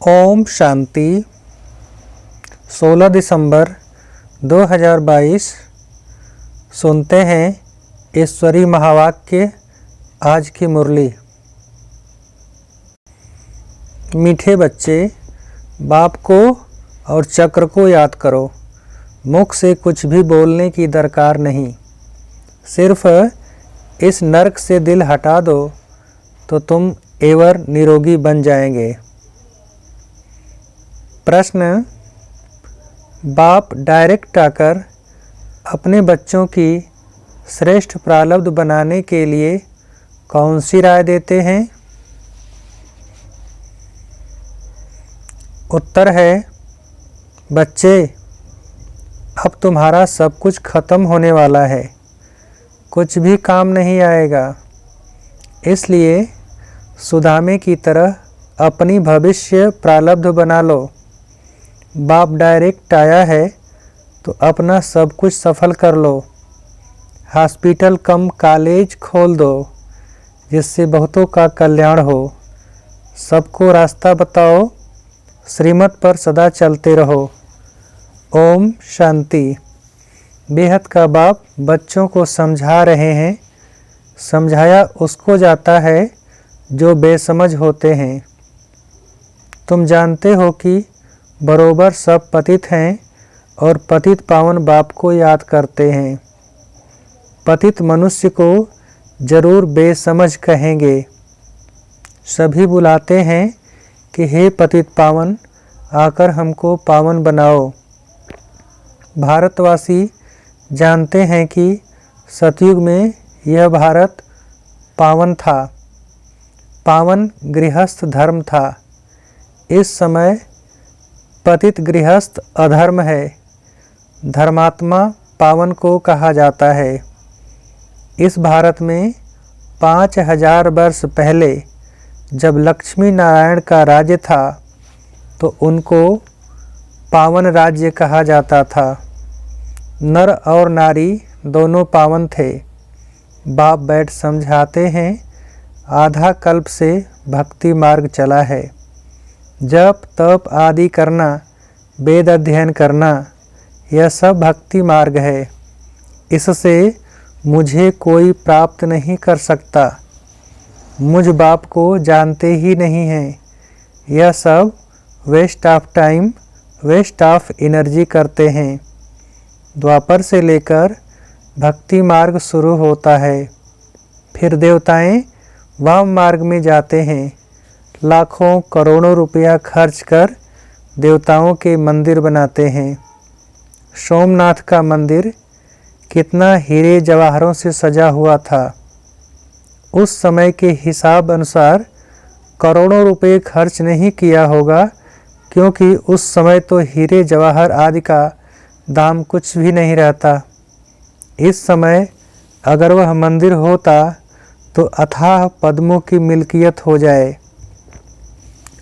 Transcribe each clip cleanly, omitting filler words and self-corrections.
ओम शांति। 16 दिसंबर 2022। सुनते हैं ईश्वरी महावाक्य। आज की मुरली। मीठे बच्चे, बाप को और चक्र को याद करो। मुख से कुछ भी बोलने की दरकार नहीं। सिर्फ इस नरक से दिल हटा दो तो तुम एवर निरोगी बन जाएंगे। प्रश्न: बाप डायरेक्ट आकर अपने बच्चों की श्रेष्ठ प्रारब्ध बनाने के लिए कौन सी राय देते हैं? उत्तर है, बच्चे, अब तुम्हारा सब कुछ खत्म होने वाला है, कुछ भी काम नहीं आएगा। इसलिए सुदामे की तरह अपनी भविष्य प्रारब्ध बना लो। बाप डायरेक्ट आया है तो अपना सब कुछ सफल कर लो। हॉस्पिटल कम कॉलेज खोल दो जिससे बहुतों का कल्याण हो। सबको रास्ता बताओ, श्रीमत पर सदा चलते रहो। ओम शांति। बेहद का बाप बच्चों को समझा रहे हैं। समझाया उसको जाता है जो बेसमझ होते हैं। तुम जानते हो कि बरोबर सब पतित हैं और पतित पावन बाप को याद करते हैं। पतित मनुष्य को जरूर बेसमझ कहेंगे। सभी बुलाते हैं कि हे पतित पावन, आकर हमको पावन बनाओ। भारतवासी जानते हैं कि सतयुग में यह भारत पावन था। पावन गृहस्थ धर्म था। इस समय पतित गृहस्थ अधर्म है। धर्मात्मा पावन को कहा जाता है। इस भारत में 5000 वर्ष पहले जब लक्ष्मी नारायण का राज्य था तो उनको पावन राज्य कहा जाता था। नर और नारी दोनों पावन थे। बाप बैठ समझाते हैं, आधा कल्प से भक्ति मार्ग चला है। जप तप आदि करना, वेद अध्ययन करना, यह सब भक्ति मार्ग है। इससे मुझे कोई प्राप्त नहीं कर सकता। मुझ बाप को जानते ही नहीं हैं। यह सब waste of time, waste of energy करते हैं। द्वापर से लेकर भक्ति मार्ग शुरू होता है। फिर देवताएं वाम मार्ग में जाते हैं। लाखों करोड़ों रुपया खर्च कर देवताओं के मंदिर बनाते हैं। सोमनाथ का मंदिर कितना हीरे जवाहरों से सजा हुआ था। उस समय के हिसाब अनुसार करोड़ों रुपए खर्च नहीं किया होगा, क्योंकि उस समय तो हीरे जवाहर आदि का दाम कुछ भी नहीं रहता। इस समय अगर वह मंदिर होता तो अथाह पद्मों की मिल्कियत हो जाए।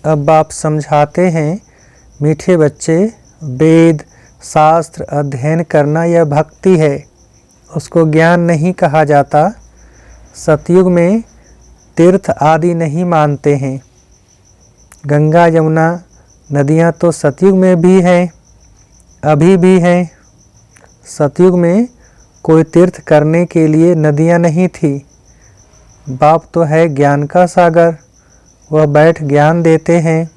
अब बाप समझाते हैं, मीठे बच्चे, वेद शास्त्र अध्ययन करना यह भक्ति है, उसको ज्ञान नहीं कहा जाता। सतयुग में तीर्थ आदि नहीं मानते हैं। गंगा यमुना नदियाँ तो सतयुग में भी हैं, अभी भी हैं। सतयुग में कोई तीर्थ करने के लिए नदियाँ नहीं थी। बाप तो है ज्ञान का सागर, वह बैठ ज्ञान देते हैं।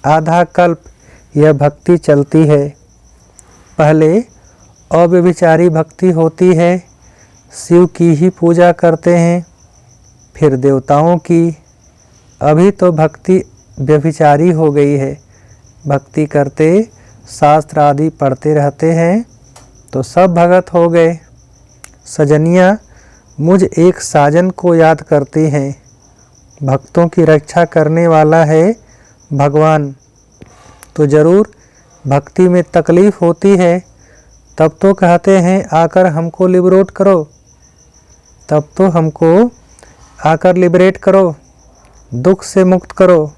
आधा कल्प यह भक्ति चलती है। पहले अव्यभिचारी भक्ति होती है, शिव की ही पूजा करते हैं, फिर देवताओं की। अभी तो भक्ति व्यभिचारी हो गई है। भक्ति करते, शास्त्र आदि पढ़ते रहते हैं तो सब भगत हो गए। सजनियाँ मुझ एक साजन को याद करती हैं। भक्तों की रक्षा करने वाला है भगवान। तो जरूर भक्ति में तकलीफ होती है, तब तो कहते हैं आकर हमको लिबरेट करो। तब तो हमको आकर लिबरेट करो, दुख से मुक्त करो,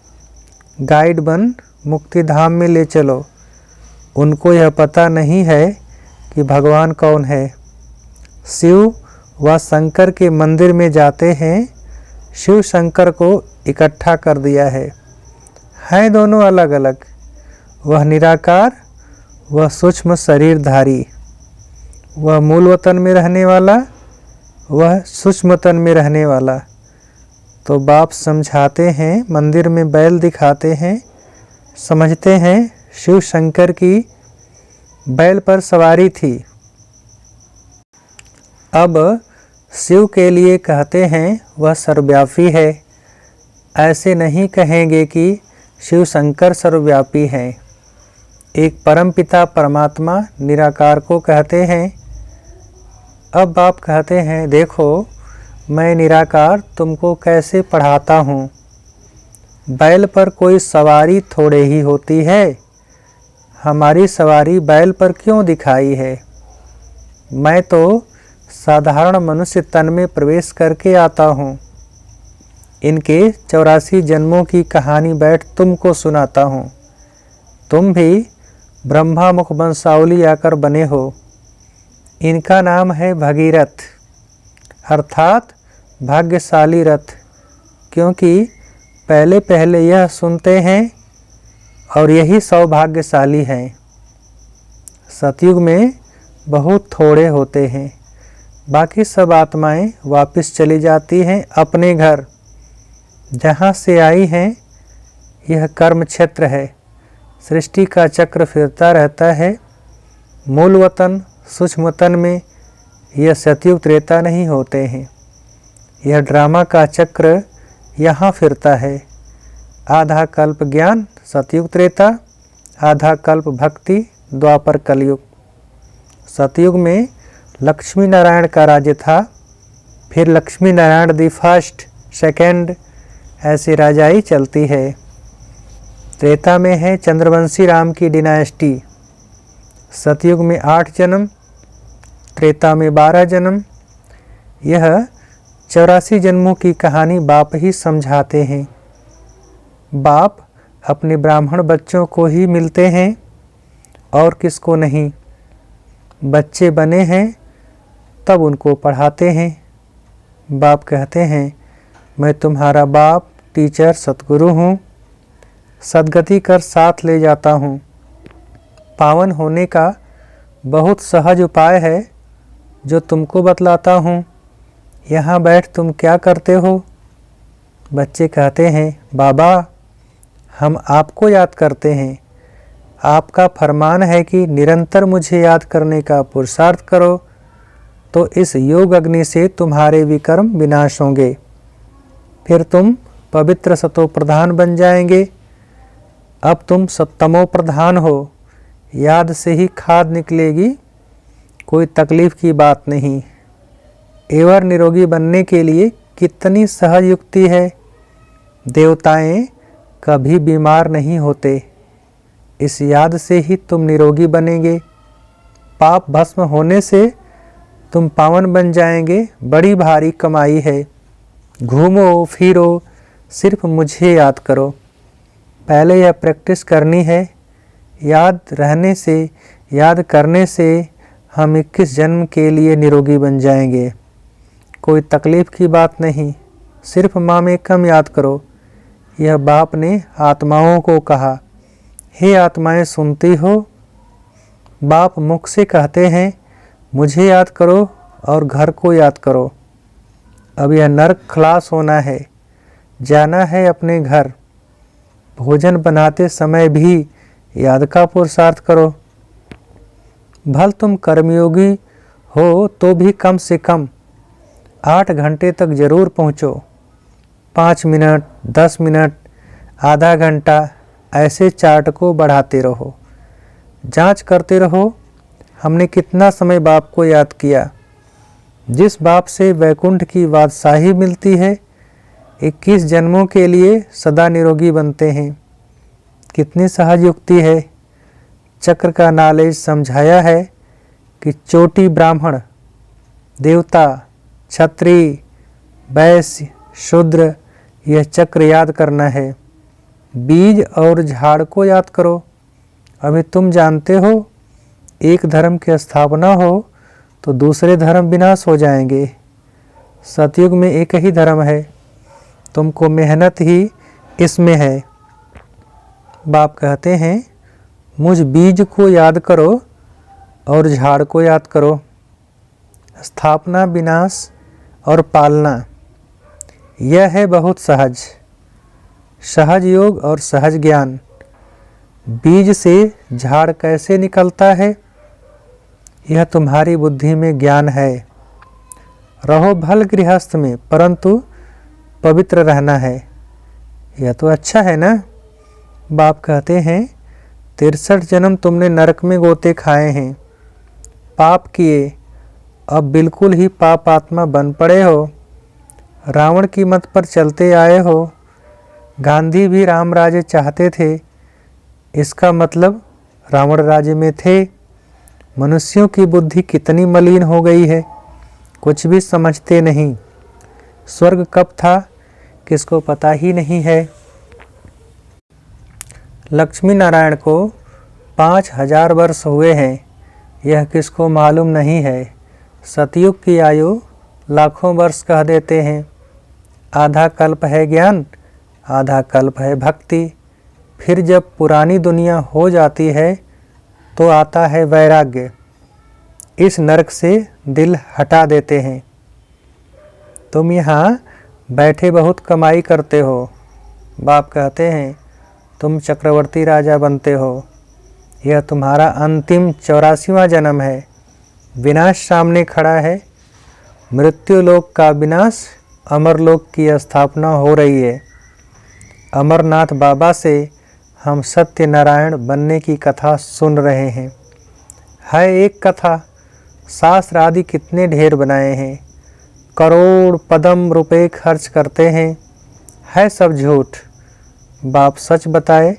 गाइड बन मुक्ति धाम में ले चलो। उनको यह पता नहीं है कि भगवान कौन है। शिव व शंकर के मंदिर में जाते हैं। शिव शंकर को इकट्ठा कर दिया है। हैं दोनों अलग अलग। वह निराकार, वह सूक्ष्म शरीरधारी, वह मूल वतन में रहने वाला, वह सूक्ष्म तन में रहने वाला। तो बाप समझाते हैं, मंदिर में बैल दिखाते हैं, समझते हैं शिव शंकर की बैल पर सवारी थी। अब शिव के लिए कहते हैं वह सर्वव्यापी है। ऐसे नहीं कहेंगे कि शिव शंकर सर्वव्यापी हैं। एक परमपिता परमात्मा निराकार को कहते हैं। अब बाप कहते हैं, देखो मैं निराकार तुमको कैसे पढ़ाता हूँ। बैल पर कोई सवारी थोड़े ही होती है। हमारी सवारी बैल पर क्यों दिखाई है? मैं तो साधारण मनुष्य तन में प्रवेश करके आता हूँ। इनके 84 जन्मों की कहानी बैठ तुमको सुनाता हूँ। तुम भी ब्रह्मा मुख वंशावली आकर बने हो। इनका नाम है भगीरथ, अर्थात भाग्यशाली रथ, क्योंकि पहले पहले यह सुनते हैं और यही सौभाग्यशाली हैं। सतयुग में बहुत थोड़े होते हैं, बाकी सब आत्माएं वापस चली जाती हैं अपने घर, जहाँ से आई हैं। यह कर्म क्षेत्र है। सृष्टि का चक्र फिरता रहता है। मूल वतन सूक्ष्म वतन में यह सतयुग त्रेता नहीं होते हैं। यह ड्रामा का चक्र यहाँ फिरता है। आधा कल्प ज्ञान सतयुग त्रेता, आधा कल्प भक्ति द्वापर कलयुग। सतयुग में लक्ष्मी नारायण का राज्य था, फिर Lakshmi Narayan the first second, ऐसी राजाई चलती है। त्रेता में है चंद्रवंशी राम की डिनास्टी। सतयुग में 8 जन्म, त्रेता में 12 जन्म। यह 84 जन्मों की कहानी बाप ही समझाते हैं। बाप अपने ब्राह्मण बच्चों को ही मिलते हैं और किसको नहीं। बच्चे बने हैं तब उनको पढ़ाते हैं। बाप कहते हैं, मैं तुम्हारा बाप, टीचर, सतगुरु हूँ। सद्गति कर साथ ले जाता हूँ। पावन होने का बहुत सहज उपाय है जो तुमको बतलाता हूँ। यहाँ बैठ तुम क्या करते हो? बच्चे कहते हैं, बाबा हम आपको याद करते हैं। आपका फरमान है कि निरंतर मुझे याद करने का पुरुषार्थ करो, तो इस योग अग्नि से तुम्हारे विकर्म विनाश होंगे। फिर तुम पवित्र सतो प्रधान बन जाएंगे। अब तुम सप्तमो प्रधान हो। याद से ही खाद निकलेगी, कोई तकलीफ की बात नहीं। एवर निरोगी बनने के लिए कितनी सहज युक्ति है। देवताएं कभी बीमार नहीं होते। इस याद से ही तुम निरोगी बनेंगे। पाप भस्म होने से तुम पावन बन जाएंगे। बड़ी भारी कमाई है। घूमो फिरो, सिर्फ मुझे याद करो। पहले यह प्रैक्टिस करनी है। याद रहने से, याद करने से हम 21 जन्म के लिए निरोगी बन जाएंगे। कोई तकलीफ की बात नहीं। सिर्फ माँ कम याद करो। यह बाप ने आत्माओं को कहा। हे आत्माएं, सुनती हो? बाप मुख से कहते हैं, मुझे याद करो और घर को याद करो। अब यह नर्क खलास होना है, जाना है अपने घर। भोजन बनाते समय भी याद का पुरुषार्थ करो। भल तुम कर्मयोगी हो तो भी कम से कम 8 घंटे तक जरूर पहुँचो। 5 मिनट, 10 मिनट, आधा घंटा, ऐसे चार्ट को बढ़ाते रहो। जांच करते रहो हमने कितना समय बाप को याद किया। जिस बाप से वैकुंठ की बादशाही मिलती है, 21 जन्मों के लिए सदा निरोगी बनते हैं। कितनी सहज युक्ति है। चक्र का नॉलेज समझाया है कि चोटी ब्राह्मण, देवता, क्षत्रिय, वैश्य, शूद्र, यह चक्र याद करना है। बीज और झाड़ को याद करो। अभी तुम जानते हो, एक धर्म की स्थापना हो तो दूसरे धर्म विनाश हो जाएंगे। सतयुग में एक ही धर्म है। तुमको मेहनत ही इसमें है। बाप कहते हैं मुझ बीज को याद करो और झाड़ को याद करो। स्थापना, विनाश और पालना, यह है बहुत सहज। सहज योग और सहज ज्ञान। बीज से झाड़ कैसे निकलता है, यह तुम्हारी बुद्धि में ज्ञान है। रहो भल गृहस्थ में, परंतु पवित्र रहना है। यह तो अच्छा है ना। बाप कहते हैं 63 जन्म तुमने नरक में गोते खाए हैं, पाप किए, अब बिल्कुल ही पाप आत्मा बन पड़े हो। रावण की मत पर चलते आए हो। गांधी भी राम राज्य चाहते थे, इसका मतलब रावण राज्य में थे। मनुष्यों की बुद्धि कितनी मलिन हो गई है, कुछ भी समझते नहीं। स्वर्ग कब था किसको पता ही नहीं है। लक्ष्मी नारायण को 5000 वर्ष हुए हैं, यह किसको मालूम नहीं है। सतयुग की आयु लाखों वर्ष कह देते हैं। आधा कल्प है ज्ञान, आधा कल्प है भक्ति। फिर जब पुरानी दुनिया हो जाती है तो आता है वैराग्य। इस नरक से दिल हटा देते हैं। तुम यहाँ बैठे बहुत कमाई करते हो। बाप कहते हैं तुम चक्रवर्ती राजा बनते हो। यह तुम्हारा अंतिम 84वां जन्म है। विनाश सामने खड़ा है। मृत्यु लोक का विनाश, अमरलोक की स्थापना हो रही है। अमरनाथ बाबा से हम सत्यनारायण बनने की कथा सुन रहे हैं। है एक कथा, शास्त्र आदि कितने ढेर बनाए हैं, करोड़ पदम रुपए खर्च करते हैं, है सब झूठ। बाप सच बताए,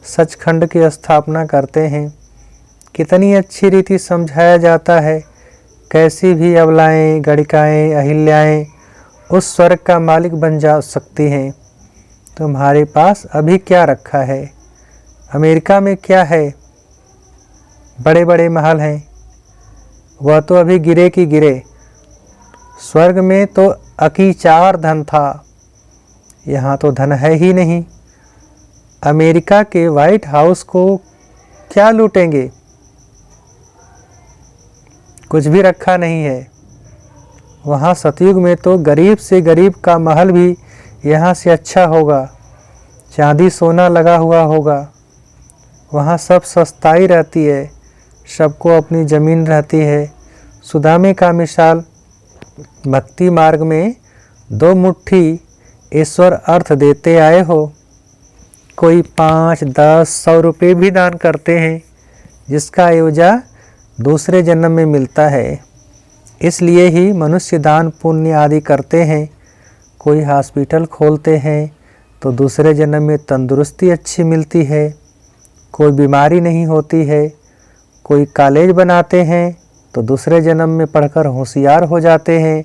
सचखंड की स्थापना करते हैं। कितनी अच्छी रीति समझाया जाता है। कैसी भी अबलाएं, गणिकाएं, अहिल्याएं उस स्वर्ग का मालिक बन जा सकती हैं। तुम्हारे पास अभी क्या रखा है? अमेरिका में क्या है? बड़े बड़े महल हैं, वह तो अभी गिरे की गिरे। स्वर्ग में तो अकीचार धन था, यहाँ तो धन है ही नहीं। अमेरिका के व्हाइट हाउस को क्या लूटेंगे? कुछ भी रखा नहीं है। वहाँ सतयुग में तो गरीब से गरीब का महल भी यहाँ से अच्छा होगा। चांदी सोना लगा हुआ होगा। वहाँ सब सस्ताई रहती है, सबको अपनी ज़मीन रहती है। सुदामे का मिसाल, भक्ति मार्ग में 2 मुट्ठी ईश्वर अर्थ देते आए हो। कोई 5, 10, 100 रुपये भी दान करते हैं, जिसका एवजा दूसरे जन्म में मिलता है। इसलिए ही मनुष्य दान पुण्य आदि करते हैं। कोई हॉस्पिटल खोलते हैं तो दूसरे जन्म में तंदुरुस्ती अच्छी मिलती है, कोई बीमारी नहीं होती है। कोई कॉलेज बनाते हैं तो दूसरे जन्म में पढ़कर होशियार हो जाते हैं।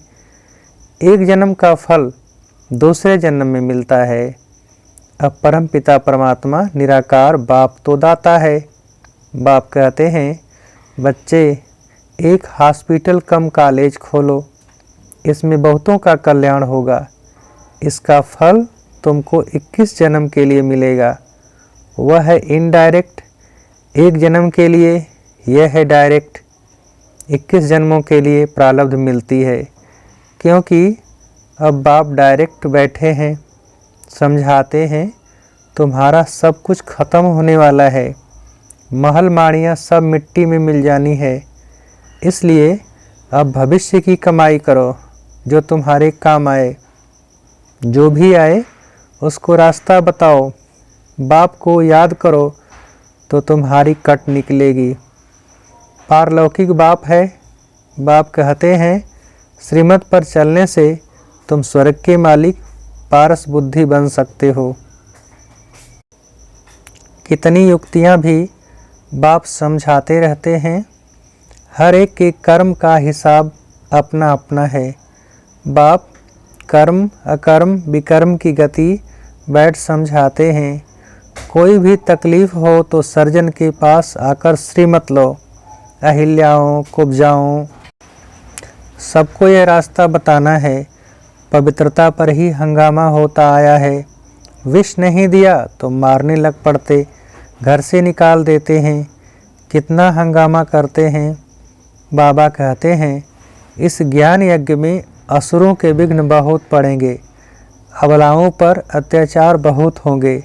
एक जन्म का फल दूसरे जन्म में मिलता है। अब परम पिता परमात्मा निराकार बाप तो दाता है। बाप कहते हैं बच्चे एक हॉस्पिटल कम कॉलेज खोलो, इसमें बहुतों का कल्याण होगा। इसका फल तुमको 21 जन्म के लिए मिलेगा। वह है इनडायरेक्ट, एक जन्म के लिए, यह है डायरेक्ट। 21 जन्मों के लिए प्रारब्ध मिलती है, क्योंकि अब बाप डायरेक्ट बैठे हैं, समझाते हैं तुम्हारा सब कुछ खत्म होने वाला है। महल माड़ियाँ सब मिट्टी में मिल जानी है। इसलिए अब भविष्य की कमाई करो जो तुम्हारे काम आए। जो भी आए उसको रास्ता बताओ। बाप को याद करो तो तुम्हारी कट निकलेगी। पारलौकिक बाप है। बाप कहते हैं श्रीमत पर चलने से तुम स्वर्ग के मालिक पारस बुद्धि बन सकते हो। कितनी युक्तियाँ भी बाप समझाते रहते हैं। हर एक के कर्म का हिसाब अपना अपना है। बाप कर्म अकर्म विकर्म की गति बैठ समझाते हैं। कोई भी तकलीफ हो तो सर्जन के पास आकर श्रीमत लो। अहिल्याओं, कुब्जाओं, सबको यह रास्ता बताना है। पवित्रता पर ही हंगामा होता आया है। विष नहीं दिया तो मारने लग पड़ते। घर से निकाल देते हैं, कितना हंगामा करते हैं। बाबा कहते हैं इस ज्ञान यज्ञ में असुरों के विघ्न बहुत पड़ेंगे, अबलाओं पर अत्याचार बहुत होंगे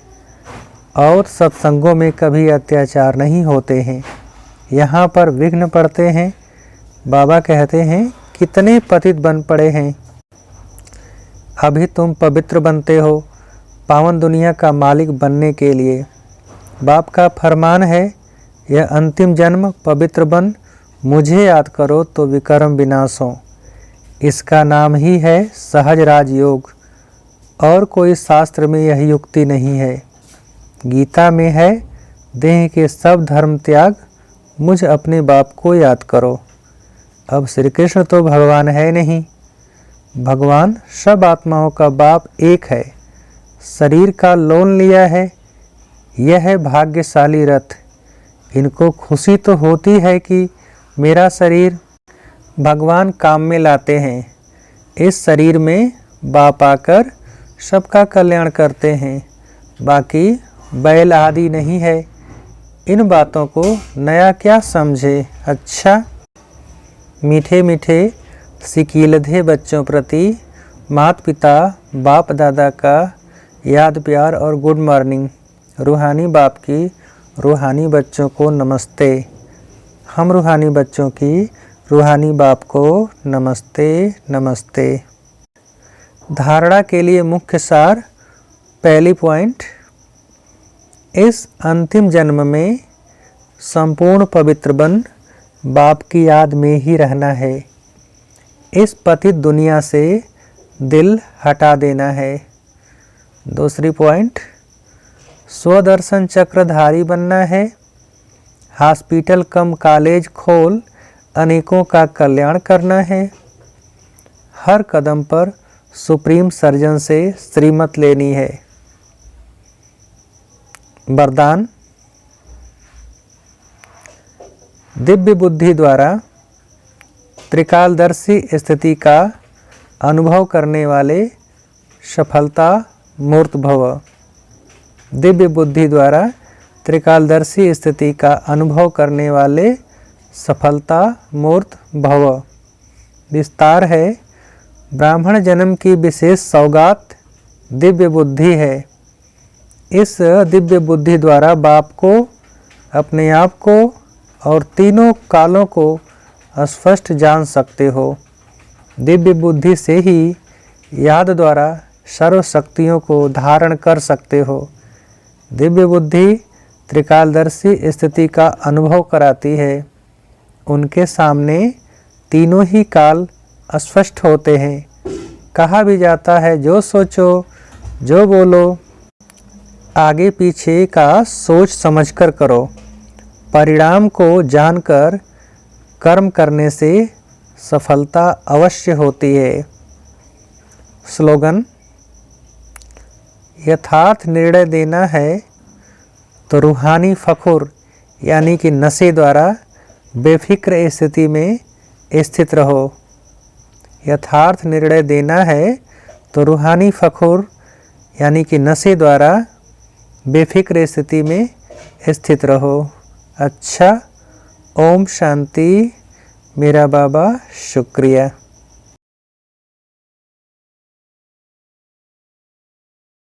और सत्संगों में कभी अत्याचार नहीं होते हैं, यहाँ पर विघ्न पड़ते हैं। बाबा कहते हैं कितने पतित बन पड़े हैं, अभी तुम पवित्र बनते हो पावन दुनिया का मालिक बनने के लिए। बाप का फरमान है यह अंतिम जन्म पवित्र बन मुझे याद करो तो विकर्म विनाश हो। इसका नाम ही है सहज राजयोग और कोई शास्त्र में यह युक्ति नहीं है। गीता में है देह के सब धर्म त्याग मुझ अपने बाप को याद करो। अब श्री कृष्ण तो भगवान है नहीं, भगवान सब आत्माओं का बाप एक है। शरीर का लोन लिया है, यह है भाग्यशाली रथ। इनको खुशी तो होती है कि मेरा शरीर भगवान काम में लाते हैं। इस शरीर में बाप आकर सबका कल्याण करते हैं, बाकी बैल आदि नहीं है। इन बातों को नया क्या समझे। अच्छा, मीठे मीठे सिकीलधे बच्चों प्रति माता पिता बाप दादा का याद प्यार और गुड मॉर्निंग। रूहानी बाप की रूहानी बच्चों को नमस्ते। हम रूहानी बच्चों की रूहानी बाप को नमस्ते नमस्ते। धारणा के लिए मुख्य सार। पहली पॉइंट, इस अंतिम जन्म में संपूर्ण पवित्र बन बाप की याद में ही रहना है। इस पतित दुनिया से दिल हटा देना है। दूसरी पॉइंट, स्वदर्शन चक्रधारी बनना है। हॉस्पिटल कम कॉलेज खोल अनेकों का कल्याण करना है। हर कदम पर सुप्रीम सर्जन से श्रीमत लेनी है। वरदान, दिव्य बुद्धि द्वारा त्रिकालदर्शी स्थिति का अनुभव करने वाले सफलता मूर्त भव। दिव्य बुद्धि द्वारा त्रिकालदर्शी स्थिति का अनुभव करने वाले सफलता मूर्त भव। विस्तार है, ब्राह्मण जन्म की विशेष सौगात दिव्य बुद्धि है। इस दिव्य बुद्धि द्वारा बाप को, अपने आप को और तीनों कालों को स्पष्ट जान सकते हो। दिव्य बुद्धि से ही याद द्वारा सर्व शक्तियों को धारण कर सकते हो। दिव्य बुद्धि त्रिकालदर्शी स्थिति का अनुभव कराती है। उनके सामने तीनों ही काल स्पष्ट होते हैं। कहा भी जाता है जो सोचो जो बोलो आगे पीछे का सोच समझकर करो। परिणाम को जानकर कर्म करने से सफलता अवश्य होती है। स्लोगन, यथार्थ निर्णय देना है तो रूहानी फखुर यानी कि नशे द्वारा बेफिक्र स्थिति में स्थित रहो। यथार्थ निर्णय देना है तो रूहानी फखुर यानी कि नशे द्वारा बेफिक्र स्थिति में स्थित रहो। अच्छा, ओम शांति। मेरा बाबा शुक्रिया।